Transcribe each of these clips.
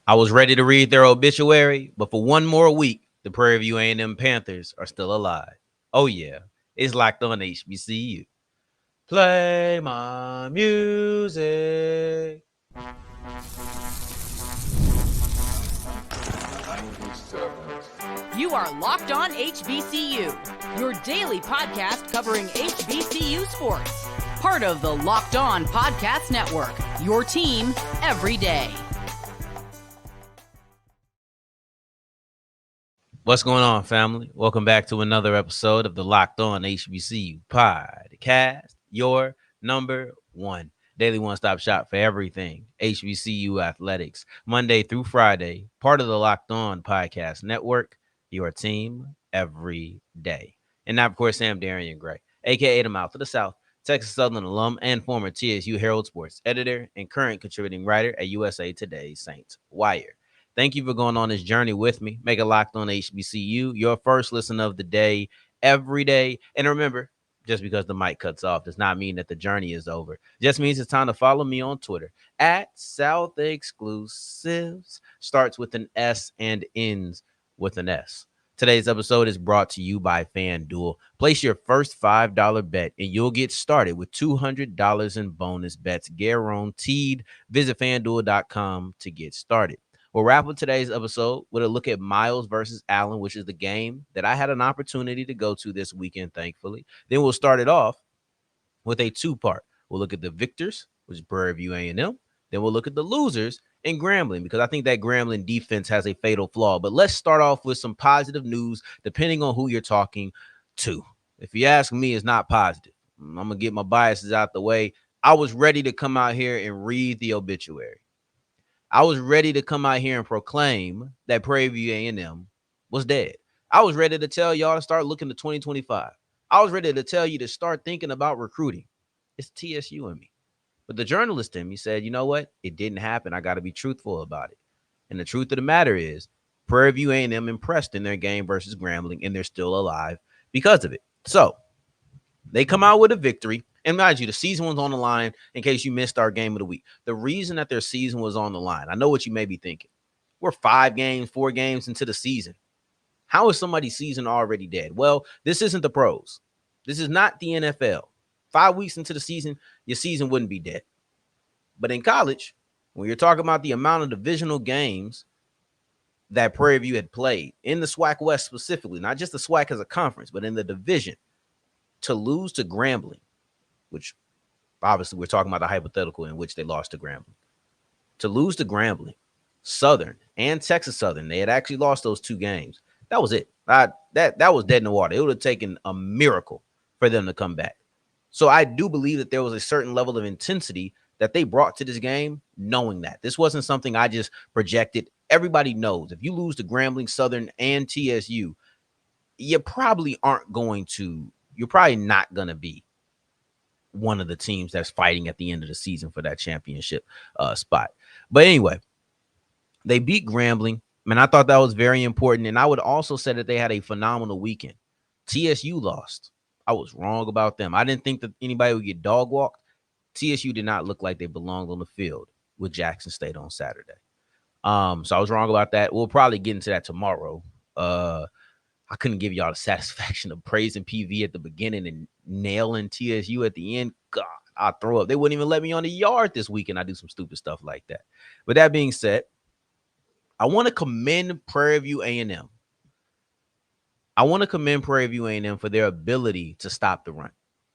I was ready to read their obituary, but for one more week, the Prairie View A&M Panthers are still alive. Oh yeah, it's locked on HBCU. Play my music. You are Locked On HBCU, your daily podcast covering HBCU sports. Part of the Locked On Podcast Network, your team every day. What's going on, family? Welcome back to another episode of the Locked On HBCU podcast, your number one daily one-stop shop for everything HBCU athletics, Monday through Friday, part of the Locked On Podcast Network, your team every day. And now, of course, Sam Darian Gray, a.k.a. the Mouth of the South, Texas Southern alum and former TSU Herald Sports editor and current contributing writer at USA Today's Saints Wire. Thank you for going on this journey with me. Make it Locked On HBCU your first listen of the day, every day. And remember, just because the mic cuts off does not mean that the journey is over. It just means it's time to follow me on Twitter at South Exclusives. Starts with an S and ends with an S. Today's episode is brought to you by FanDuel. Place your first $5 bet and you'll get started with $200 in bonus bets guaranteed. Visit FanDuel.com to get started. We'll wrap up today's episode with a look at Miles versus Allen, which is the game that I had an opportunity to go to this weekend, thankfully. Then we'll start it off with a two-part. We'll look at the victors, which is Prairie View A&M. Then we'll look at the losers in Grambling, because I think that Grambling defense has a fatal flaw. But let's start off with some positive news, depending on who you're talking to. If you ask me, it's not positive. I'm going to get my biases out the way. I was ready to come out here and read the obituary. I was ready to come out here and proclaim that Prairie View A&M was dead. I was ready to tell y'all to start looking to 2025. I was ready to tell you to start thinking about recruiting. It's TSU in me. But the journalist in me said, you know what? It didn't happen. I got to be truthful about it. And the truth of the matter is, Prairie View A&M impressed in their game versus Grambling, and they're still alive because of it. So they come out with a victory. And mind you, the season was on the line in case you missed our game of the week. The reason that their season was on the line, I know what you may be thinking. We're 4 games into the season. How is somebody's season already dead? Well, this isn't the pros. This is not the NFL. 5 weeks into the season, your season wouldn't be dead. But in college, when you're talking about the amount of divisional games that Prairie View had played, in the SWAC West specifically, not just the SWAC as a conference, but in the division, to lose to Grambling, which obviously we're talking about the hypothetical in which they lost to Grambling. To lose to Grambling, Southern, and Texas Southern, they had actually lost those 2 games. That was it. That was dead in the water. It would have taken a miracle for them to come back. So I do believe that there was a certain level of intensity that they brought to this game, knowing that. This wasn't something I just projected. Everybody knows if you lose to Grambling, Southern, and TSU, you're probably not going to be one of the teams that's fighting at the end of the season for that championship spot. But anyway, they beat Grambling. Man, I thought that was very important. And I would also say that they had a phenomenal weekend. TSU lost. I was wrong about them. I didn't think that anybody would get dog walked. TSU did not look like they belonged on the field with Jackson State on Saturday. So I was wrong about that. We'll probably get into that tomorrow. I couldn't give y'all the satisfaction of praising PV at the beginning and nailing TSU at the end. God, I'll throw up. They wouldn't even let me on the yard this weekend. I do some stupid stuff like that. But that being said, I want to commend Prairie View A&M. I want to commend Prairie View A&M for their ability to stop the run.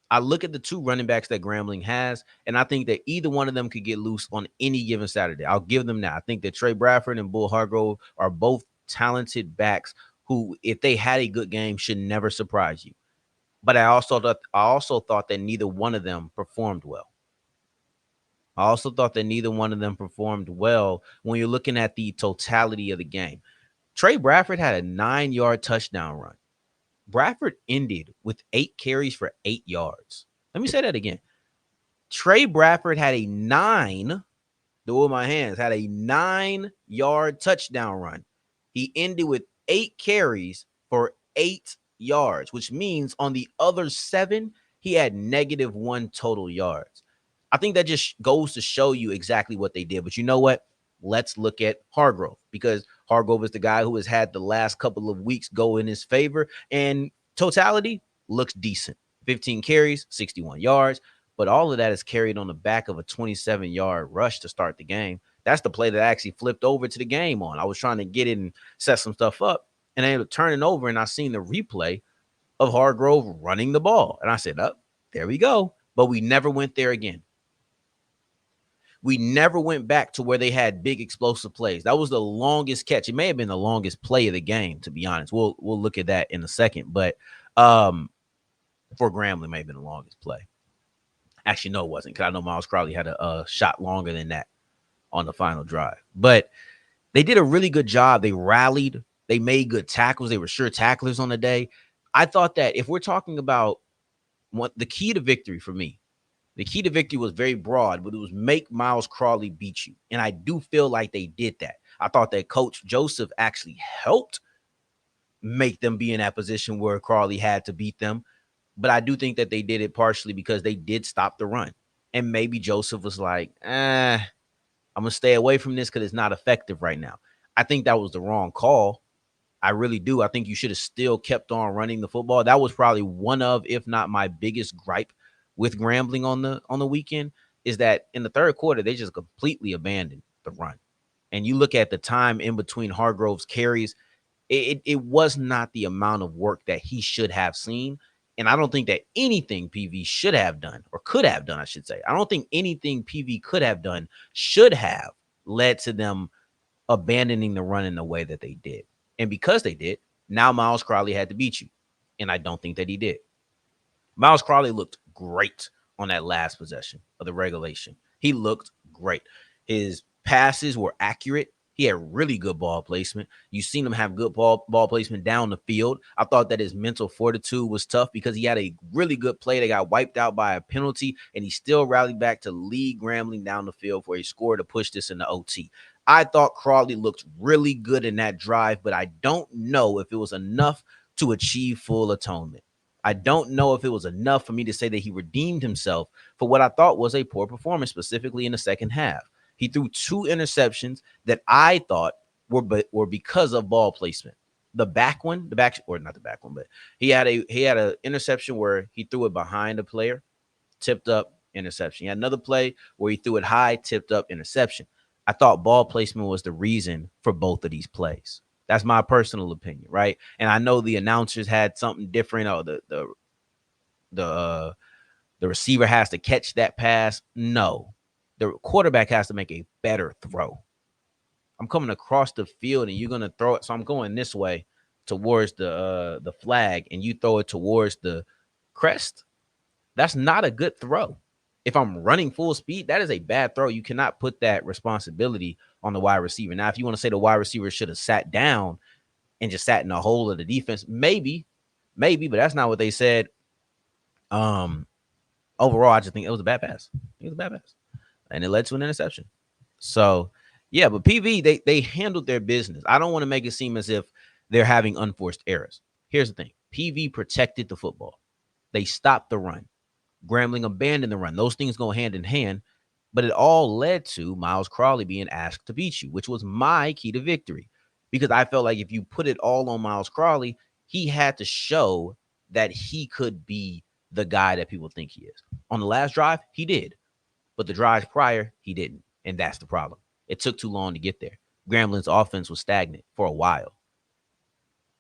I look at the 2 running backs that Grambling has, and I think that either one of them could get loose on any given Saturday. I'll give them that. I think that Trey Bradford and Bull Hargrove are both talented backs who, if they had a good game, should never surprise you. But I also thought that neither one of them performed well. When you're looking at the totality of the game. Trey Bradford had a 9-yard touchdown run. Bradford ended with 8 carries for 8 yards. Let me say that again. Trey Bradford had a 9-yard touchdown run. He ended with 8 carries for 8 yards, which means on the other 7, he had -1 total yards. I think that just goes to show you exactly what they did. But you know what? let's look at Hargrove, because Hargrove is the guy who has had the last couple of weeks go in his favor, and totality looks decent. 15 carries, 61 yards, but all of that is carried on the back of a 27-yard rush to start the game. That's the play that I actually flipped over to the game on. I was trying to get it and set some stuff up, and I ended up turning over, and I seen the replay of Hargrove running the ball. And I said, oh, there we go. But we never went there again. We never went back to where they had big explosive plays. That was the longest catch. It may have been the longest play of the game, to be honest. We'll look at that in a second. But for Grambling, may have been the longest play. Actually, no, it wasn't, because I know Miles Crowley had a shot longer than that on the final drive. But they did a really good job. They rallied. They made good tackles. They were sure tacklers on the day. I thought that if we're talking about what the key to victory for me, the key to victory was very broad, but it was make Miles Crowley beat you. And I do feel like they did that. I thought that Coach Joseph actually helped make them be in that position where Crowley had to beat them. But I do think that they did it partially because they did stop the run. And maybe Joseph was like, I'm going to stay away from this because it's not effective right now. I think that was the wrong call. I really do. I think you should have still kept on running the football. That was probably one of, if not my biggest gripe with Grambling on the weekend, is that in the third quarter, they just completely abandoned the run. And you look at the time in between Hargrove's carries, it was not the amount of work that he should have seen. And I don't think that anything PV should have done, or could have done, I should say. I don't think anything PV could have done should have led to them abandoning the run in the way that they did. And because they did, now Miles Crowley had to beat you. And I don't think that he did. Miles Crowley looked great on that last possession of the regulation. He looked great. His passes were accurate. He had really good ball placement. You seen him have good ball placement down the field. I thought that his mental fortitude was tough because he had a really good play that got wiped out by a penalty, and he still rallied back to lead Grambling down the field where he scored to push this into OT. I thought Crowley looked really good in that drive, but I don't know if it was enough to achieve full atonement. I don't know if it was enough for me to say that he redeemed himself for what I thought was a poor performance, specifically in the second half. He threw 2 interceptions that I thought were because of ball placement. Or not the back one, but he had a interception where he threw it behind a player, tipped up, interception. He had another play where he threw it high, tipped up, interception. I thought ball placement was the reason for both of these plays. That's my personal opinion, right? And I know the announcers had something different. Oh, the receiver has to catch that pass. No, the quarterback has to make a better throw. I'm coming across the field and you're gonna throw it. So I'm going this way towards the flag, and you throw it towards the crest. That's not a good throw. If I'm running full speed, that is a bad throw. You cannot put that responsibility on the wide receiver. Now, if you want to say the wide receiver should have sat down and just sat in the hole of the defense, maybe, but that's not what they said. Overall, I just think it was a bad pass. It was a bad pass, and it led to an interception. So, yeah, but PV, they handled their business. I don't want to make it seem as if they're having unforced errors. Here's the thing. PV protected the football. They stopped the run. Grambling abandoned the run. Those things go hand in hand, but it all led to Miles Crowley being asked to beat you, which was my key to victory, because I felt like if you put it all on Miles Crowley, he had to show that he could be the guy that people think he is. On the last drive, he did, but the drives prior, he didn't, and that's the problem. It took too long to get there. Grambling's offense was stagnant for a while,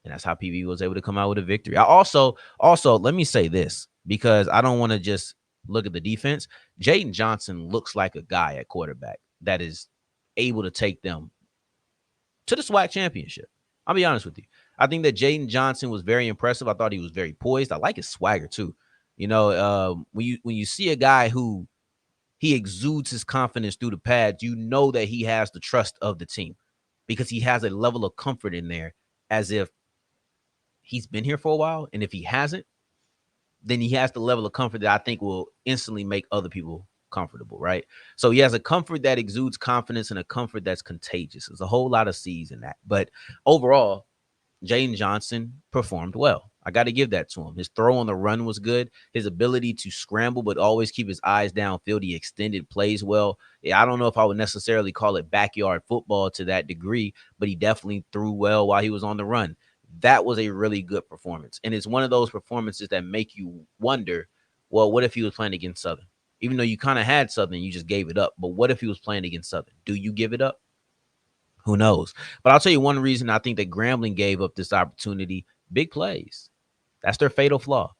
and that's how PV was able to come out with a victory. I also let me say this, because I don't want to just look at the defense. Jaden Johnson looks like a guy at quarterback that is able to take them to the SWAC championship. I'll be honest with you. I think that Jaden Johnson was very impressive. I thought he was very poised. I like his swagger too. You know, when you see a guy who he exudes his confidence through the pads, you know that he has the trust of the team, because he has a level of comfort in there, as if he's been here for a while. And if he hasn't, then he has the level of comfort that I think will instantly make other people comfortable, right? So he has a comfort that exudes confidence and a comfort that's contagious. There's a whole lot of C's in that. But overall, Jaden Johnson performed well. I got to give that to him. His throw on the run was good. His ability to scramble but always keep his eyes downfield. He extended plays well. I don't know if I would necessarily call it backyard football to that degree, but he definitely threw well while he was on the run. That was a really good performance. And it's one of those performances that make you wonder, well, what if he was playing against Southern? Even though you kind of had Southern, you just gave it up. But what if he was playing against Southern? Do you give it up? Who knows? But I'll tell you one reason I think that Grambling gave up this opportunity: big plays. That's their fatal flaw.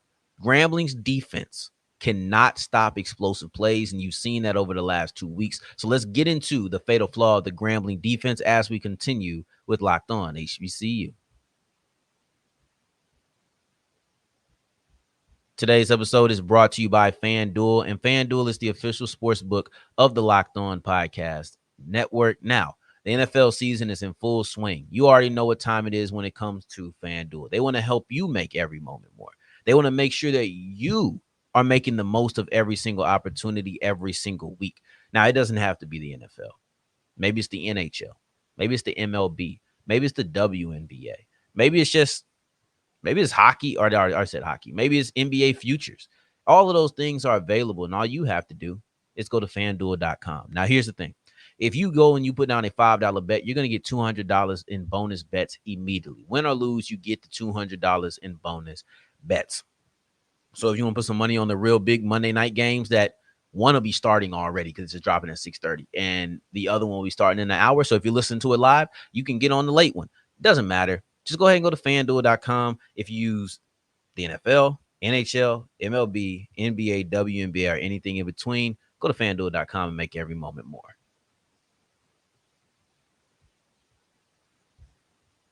Grambling's defense cannot stop explosive plays, and you've seen that over the last 2 weeks. So let's get into the fatal flaw of the Grambling defense as we continue with Locked On HBCU. Today's episode is brought to you by FanDuel, and FanDuel is the official sports book of the Locked On Podcast Network. Now, the NFL season is in full swing. You already know what time it is when it comes to FanDuel. They want to help you make every moment more. They want to make sure that you are making the most of every single opportunity every single week. Now, it doesn't have to be the NFL. Maybe it's the NHL. Maybe it's the MLB. Maybe it's the WNBA. Maybe it's just Maybe it's hockey, or I said hockey. Maybe it's NBA futures. All of those things are available, and all you have to do is go to FanDuel.com. Now, here's the thing. If you go and you put down a $5 bet, you're going to get $200 in bonus bets immediately. Win or lose, you get the $200 in bonus bets. So if you want to put some money on the real big Monday night games that one will be starting already because it's dropping at 6:30, and the other one will be starting in an hour. So if you listen to it live, you can get on the late one. Doesn't matter. Just go ahead and go to FanDuel.com. If you use the NFL, NHL, MLB, NBA, WNBA, or anything in between, go to FanDuel.com and make every moment more.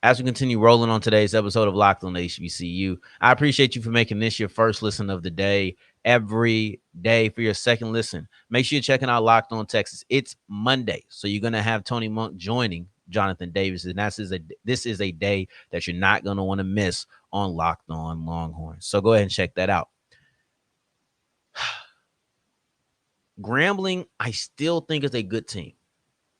As we continue rolling on today's episode of Locked on HBCU, I appreciate you for making this your first listen of the day. Every day for your second listen, make sure you're checking out Locked on Texas. It's Monday, so you're going to have Tony Monk joining Jonathan Davis, and this is a day that you're not going to want to miss on Locked on Longhorns. So go ahead and check that out. Grambling, I still think is a good team.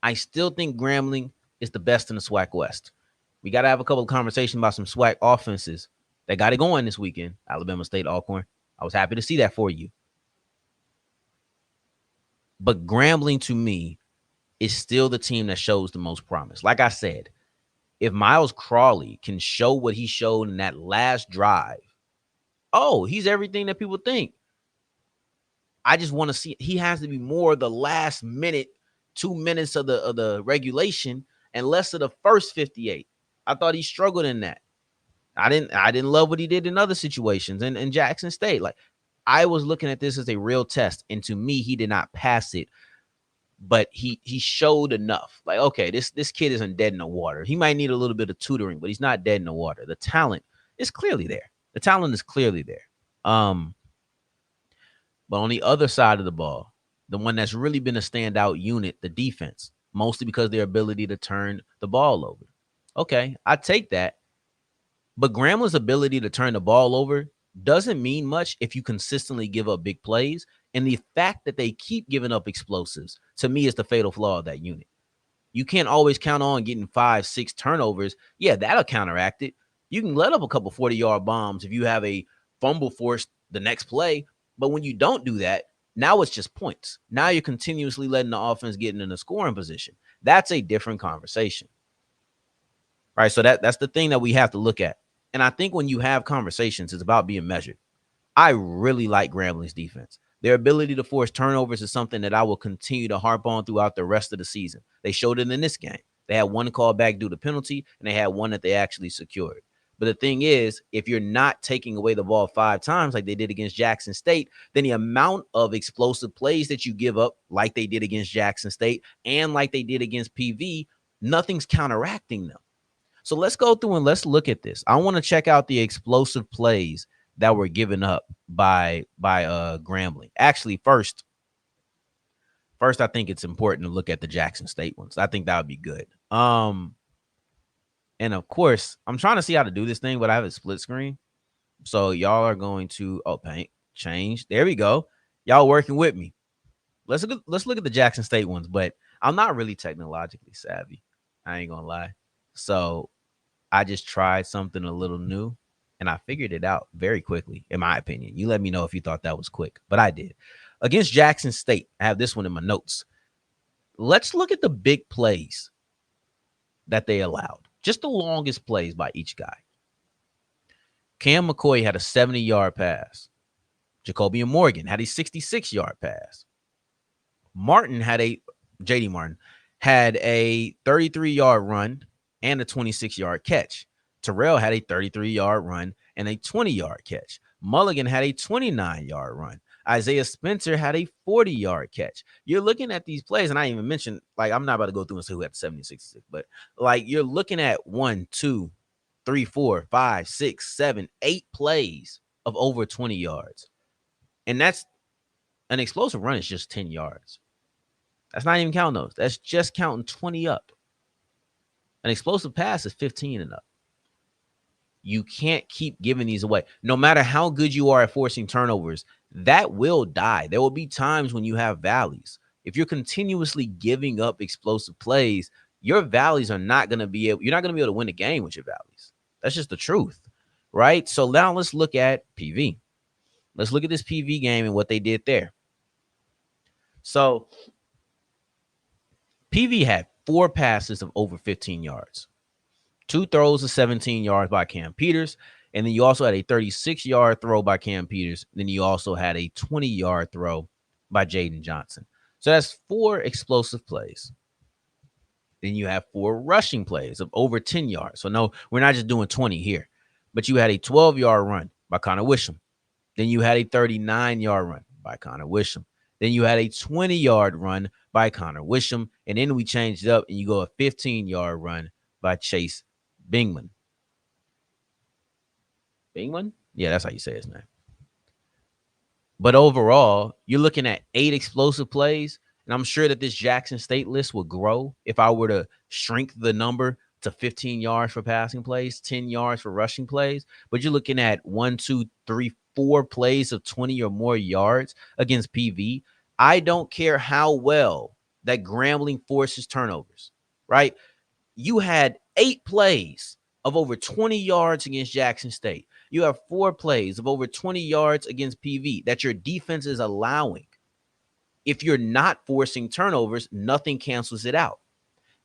I still think Grambling is the best in the SWAC West. We got to have a couple of conversations about some SWAC offenses that got it going this weekend. Alabama State, Alcorn. I was happy to see that for you. But Grambling, to me, is still the team that shows the most promise. Like I said, if Miles Crawley can show what he showed in that last drive, he's everything that people think. I just want to see. He has to be more the last minute, 2 minutes of the regulation and less of the first 58. I thought he struggled in that. I didn't love what he did in other situations and in Jackson State. Like, I was looking at this as a real test, and to me, he did not pass it, but he showed enough. Like, okay, this kid isn't dead in the water. He might need a little bit of tutoring, but he's not dead in the water. The talent is clearly there. The talent is clearly there. But on the other side of the ball, the one that's really been a standout unit, the defense, mostly because of their ability to turn the ball over. Okay, I take that. But Grambling's ability to turn the ball over doesn't mean much if you consistently give up big plays. And the fact that they keep giving up explosives, to me, is the fatal flaw of that unit. You can't always count on getting 5-6 turnovers. Yeah, that'll counteract it. You can let up a couple 40-yard bombs if you have a fumble forced the next play. But when you don't do that, now it's just points. Now you're continuously letting the offense get in a scoring position. That's a different conversation. All right, so that's the thing that we have to look at. And I think when you have conversations, it's about being measured. I really like Grambling's defense. Their ability to force turnovers is something that I will continue to harp on throughout the rest of the season. They showed it in this game. They had one call back due to penalty, and they had one that they actually secured. But the thing is, if you're not taking away the ball 5 times like they did against Jackson State, then the amount of explosive plays that you give up, like they did against Jackson State and like they did against PV, nothing's counteracting them. So let's go through and let's look at this. I want to check out the explosive plays that were given up by Grambling. Actually, first, I think it's important to look at the Jackson State ones. I think that would be good. And of course, I'm trying to see how to do this thing, but I have a split screen. So y'all are going to paint, change. There we go. Y'all working with me. Let's look at the Jackson State ones, but I'm not really technologically savvy. I ain't gonna lie. So I just tried something a little new and I figured it out very quickly, in my opinion. You let me know if you thought that was quick, but I did. Against Jackson State, I have this one in my notes. Let's look at the big plays that they allowed. Just the longest plays by each guy. Cam McCoy had a 70-yard pass. Jacobian Morgan had a 66-yard pass. J.D. Martin had a 33-yard run and a 26-yard catch. Terrell had a 33-yard run and a 20-yard catch. Mulligan had a 29-yard run. Isaiah Spencer had a 40-yard catch. You're looking at these plays, and I even mentioned, like, I'm not about to go through and say who had 70, 66, but like you're looking at 1, 2, 3, 4, 5, 6, 7, 8 plays of over 20 yards. And that's an explosive run is just 10 yards. That's not even counting those. That's just counting 20 up. An explosive pass is 15 and up. You can't keep giving these away. No matter how good you are at forcing turnovers, that will die. There will be times when you have valleys. If you're continuously giving up explosive plays, your valleys are not going to be able, you're not going to be able to win a game with your valleys. That's just the truth, right? So now let's look at PV. Let's look at this PV game and what they did there. So PV had 4 passes of over 15 yards. 2 throws of 17 yards by Cam Peters. And then you also had a 36-yard throw by Cam Peters. Then you also had a 20-yard throw by Jaden Johnson. So that's 4 explosive plays. Then you have 4 rushing plays of over 10 yards. So no, we're not just doing 20 here. But you had a 12-yard run by Connor Wisham. Then you had a 39-yard run by Connor Wisham. Then you had a 20-yard run by Connor Wisham. And then we changed it up and you go a 15-yard run by Chase Bingman. Bingman? Yeah, that's how you say his name. But overall, you're looking at 8 explosive plays. And I'm sure that this Jackson State list will grow if I were to shrink the number to 15 yards for passing plays, 10 yards for rushing plays. But you're looking at 1, 2, 3, 4 plays of 20 or more yards against PV. I don't care how well that Grambling forces turnovers, right? You had 8 plays of over 20 yards against Jackson State. You have 4 plays of over 20 yards against PV that your defense is allowing. If you're not forcing turnovers, nothing cancels it out.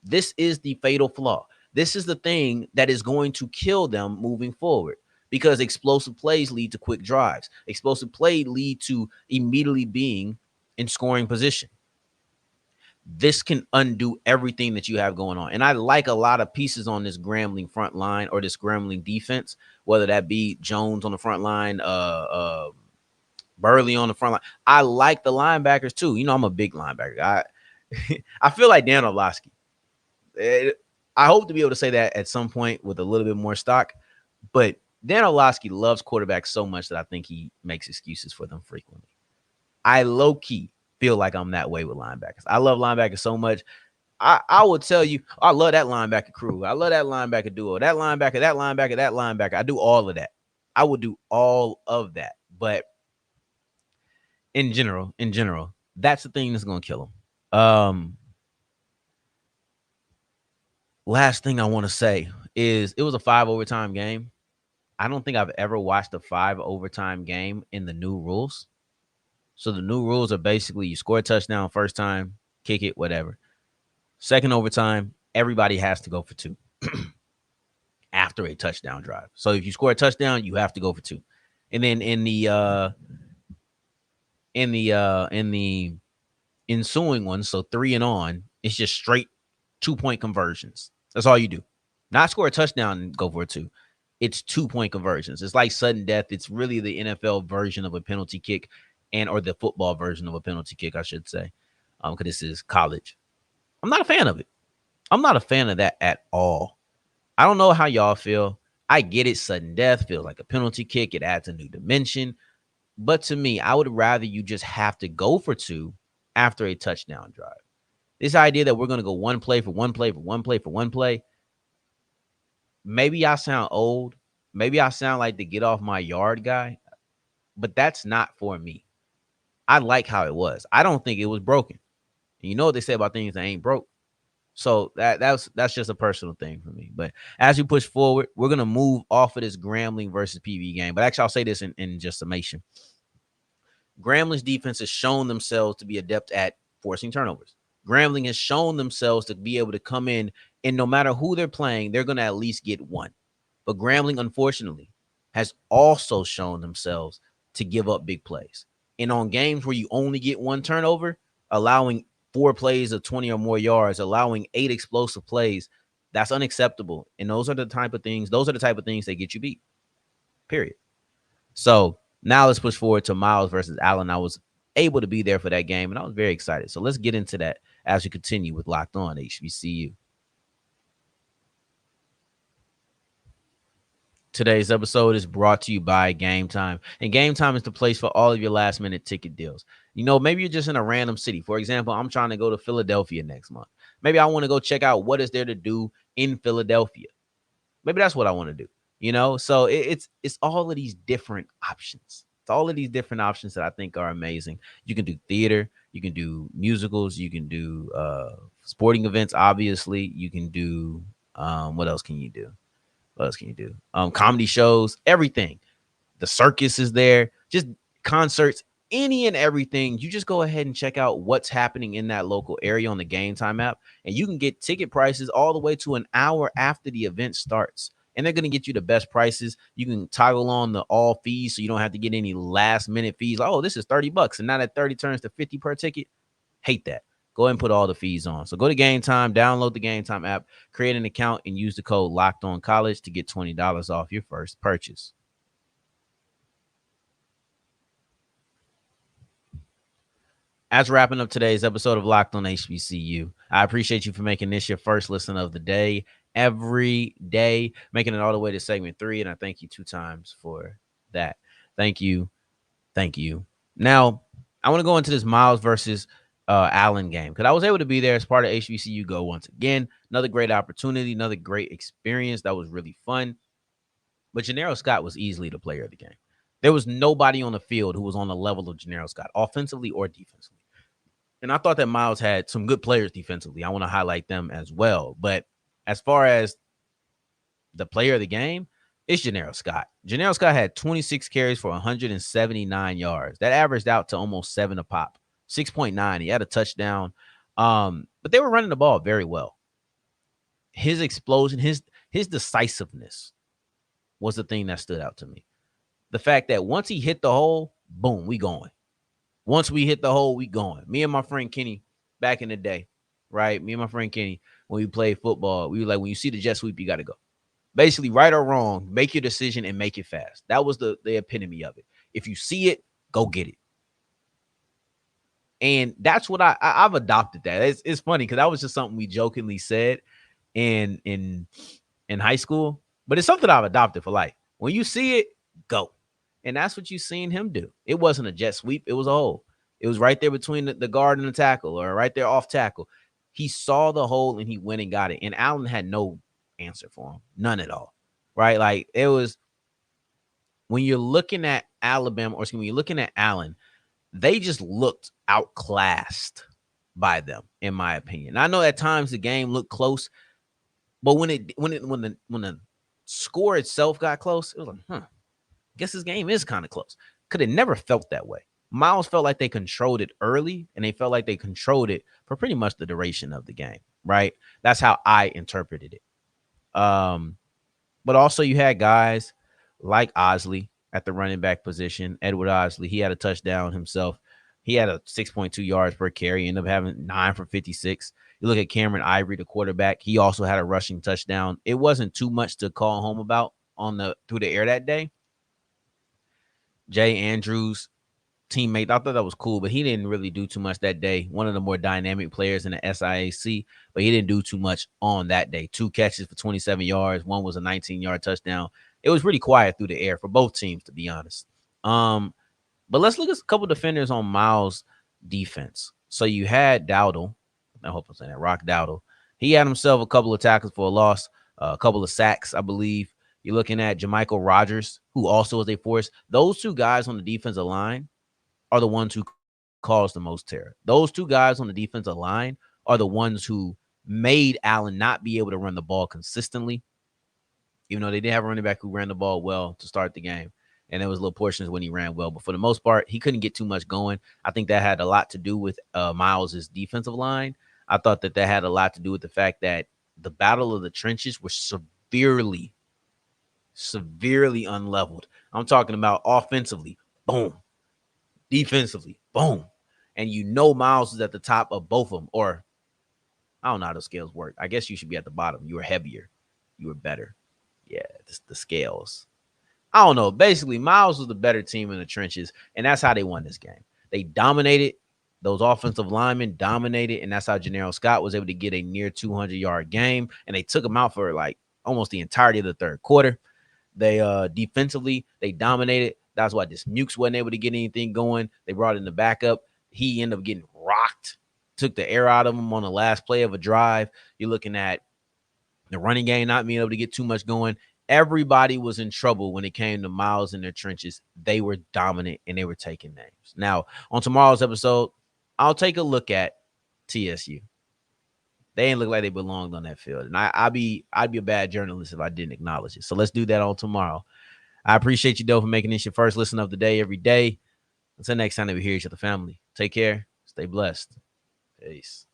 This is the fatal flaw. This is the thing that is going to kill them moving forward because explosive plays lead to quick drives. Explosive play lead to immediately being in scoring position. This can undo everything that you have going on. And I like a lot of pieces on this Grambling front line or this Grambling defense, whether that be Jones on the front line, Burley on the front line. I like the linebackers too. You know, I'm a big linebacker guy. I feel like Dan Orlovsky. I hope to be able to say that at some point with a little bit more stock. But Dan Orlovsky loves quarterbacks so much that I think he makes excuses for them frequently. I low-key feel like I'm that way with linebackers. I love linebackers so much. I would tell you, I love that linebacker crew. I love that linebacker duo. That linebacker, that linebacker, that linebacker. I do all of that. I would do all of that. But in general, that's the thing that's going to kill them. Last thing I want to say is it was a 5 overtime game. I don't think I've ever watched a 5 overtime game in the new rules. So the new rules are basically you score a touchdown first time, kick it, whatever. Second overtime, everybody has to go for 2 after a touchdown drive. So if you score a touchdown, you have to go for 2. And then in the ensuing ones, so 3 and on, it's just straight 2-point conversions. That's all you do. Not score a touchdown and go for a 2. It's 2-point conversions. It's like sudden death. It's really the NFL version of a penalty kick or the football version of a penalty kick, I should say, because this is college. I'm not a fan of it. I'm not a fan of that at all. I don't know how y'all feel. I get it. Sudden death feels like a penalty kick. It adds a new dimension. But to me, I would rather you just have to go for 2 after a touchdown drive. This idea that we're going to go one play for one play for one play for one play. Maybe I sound old. Maybe I sound like the get off my yard guy. But that's not for me. I like how it was. I don't think it was broken. And you know what they say about things that ain't broke? So that's just a personal thing for me. But as we push forward, we're gonna move off of this Grambling versus PV game. But actually, I'll say this in just summation. Grambling's defense has shown themselves to be adept at forcing turnovers. Grambling has shown themselves to be able to come in, and no matter who they're playing, they're going to at least get one. But Grambling, unfortunately, has also shown themselves to give up big plays. And on games where you only get one turnover, allowing 4 plays of 20 or more yards, allowing 8 explosive plays, that's unacceptable. And those are the type of things that get you beat. Period. So now let's push forward to Miles versus Allen. I was able to be there for that game, and I was very excited. So let's get into that as we continue with Locked On HBCU. Today's episode is brought to you by Gametime. And Gametime is the place for all of your last minute ticket deals. Maybe you're just in a random city. For example, I'm trying to go to Philadelphia next month. Maybe I want to go check out what is there to do in Philadelphia. Maybe that's what I want to do. So it's all of these different options. It's all of these different options that I think are amazing. You can do theater, you can do musicals, you can do sporting events. Obviously, you can do what else can you do? What else can you do? Comedy shows, everything. The circus is there, just concerts, any and everything. You just go ahead and check out what's happening in that local area on the Gametime app, and you can get ticket prices all the way to an hour after the event starts. And they're going to get you the best prices. You can toggle on the all fees so you don't have to get any last minute fees. Like, oh, this is $30. And now that 30 turns to 50 per ticket. Hate that. Go ahead and put all the fees on. So go to Gametime, download the Gametime app, create an account, and use the code LOCKEDONCollege to get $20 off your first purchase. As wrapping up today's episode of Locked On HBCU, I appreciate you for making this your first listen of the day every day, making it all the way to segment 3, and I thank you 2 times for that. Thank you. Thank you. Now, I want to go into this Miles versus Allen game because I was able to be there as part of HBCU Go once again. Another great opportunity, another great experience. That was really fun. But Jonero Scott was easily the player of the game. There was nobody on the field who was on the level of Jonero Scott, offensively or defensively. And I thought that Miles had some good players defensively. I want to highlight them as well. But as far as the player of the game, it's Jonero Scott. Jonero Scott had 26 carries for 179 yards. That averaged out to almost 7 a pop, 6.9. He had a touchdown. But they were running the ball very well. His explosion, his decisiveness was the thing that stood out to me. The fact that once he hit the hole, boom, we going. Once we hit the hole, we going. Me and my friend Kenny back in the day, right? Me and my friend Kenny, when we played football, we were like, when you see the jet sweep, you got to go. Basically, right or wrong, make your decision and make it fast. That was the epitome of it. If you see it, go get it. And that's what I've adopted that. It's funny because that was just something we jokingly said in high school, but it's something I've adopted for life. When you see it, go. And that's what you've seen him do. It wasn't a jet sweep. It was a hole. It was right there between the guard and the tackle, or right there off tackle. He saw the hole and he went and got it. And Allen had no answer for him. None at all. Right? Like, it was, when you're looking at Alabama, or excuse me, you're looking at Allen, they just looked outclassed by them, in my opinion. I know at times the game looked close, but when the score itself got close, it was like, guess this game is kind of close. Could have never felt that way. Miles felt like they controlled it early, and they felt like they controlled it for pretty much the duration of the game, right? That's how I interpreted it. But also you had guys like Osley at the running back position. Edward Osley, he had a touchdown himself. He had a 6.2 yards per carry, ended up having 9 for 56. You look at Cameron Ivory, the quarterback. He also had a rushing touchdown. It wasn't too much to call home about through the air that day. Jay Andrews, teammate, I thought that was cool, but he didn't really do too much that day. One of the more dynamic players in the SIAC, but he didn't do too much on that day. 2 catches for 27 yards. One was a 19-yard touchdown. It was really quiet through the air for both teams, to be honest. But let's look at a couple defenders on Miles' defense. So you had Dowdle. I hope I'm saying that. Rock Dowdle. He had himself a couple of tackles for a loss, a couple of sacks, I believe. You're looking at Jermichael Rogers, who also is a force. Those 2 guys on the defensive line are the ones who cause the most terror. Those 2 guys on the defensive line are the ones who made Allen not be able to run the ball consistently, even though they did have a running back who ran the ball well to start the game. And there was little portions when he ran well. But for the most part, he couldn't get too much going. I think that had a lot to do with Miles's defensive line. I thought that had a lot to do with the fact that the battle of the trenches was severely unleveled. I'm talking about offensively, boom. Defensively, boom. And Miles is at the top of both of them. Or I don't know how the scales work. I guess you should be at the bottom. You were heavier. You were better. Yeah, the scales. I don't know. Basically, Miles was the better team in the trenches, and that's how they won this game. They dominated. Those offensive linemen dominated, and that's how Jonero Scott was able to get a near 200-yard game, and they took him out for like almost the entirety of the third quarter. They defensively, they dominated. That's why this Mukes wasn't able to get anything going. They brought in the backup. He ended up getting rocked, took the air out of him on the last play of a drive. You're looking at the running game not being able to get too much going. Everybody was in trouble when it came to Miles in their trenches. They were dominant and they were taking names. Now, on tomorrow's episode, I'll take a look at TSU. They ain't look like they belonged on that field. And I'd be a bad journalist if I didn't acknowledge it. So let's do that on tomorrow. I appreciate you, though, for making this your first listen of the day every day. Until next time that we hear each other, family. Take care. Stay blessed. Peace.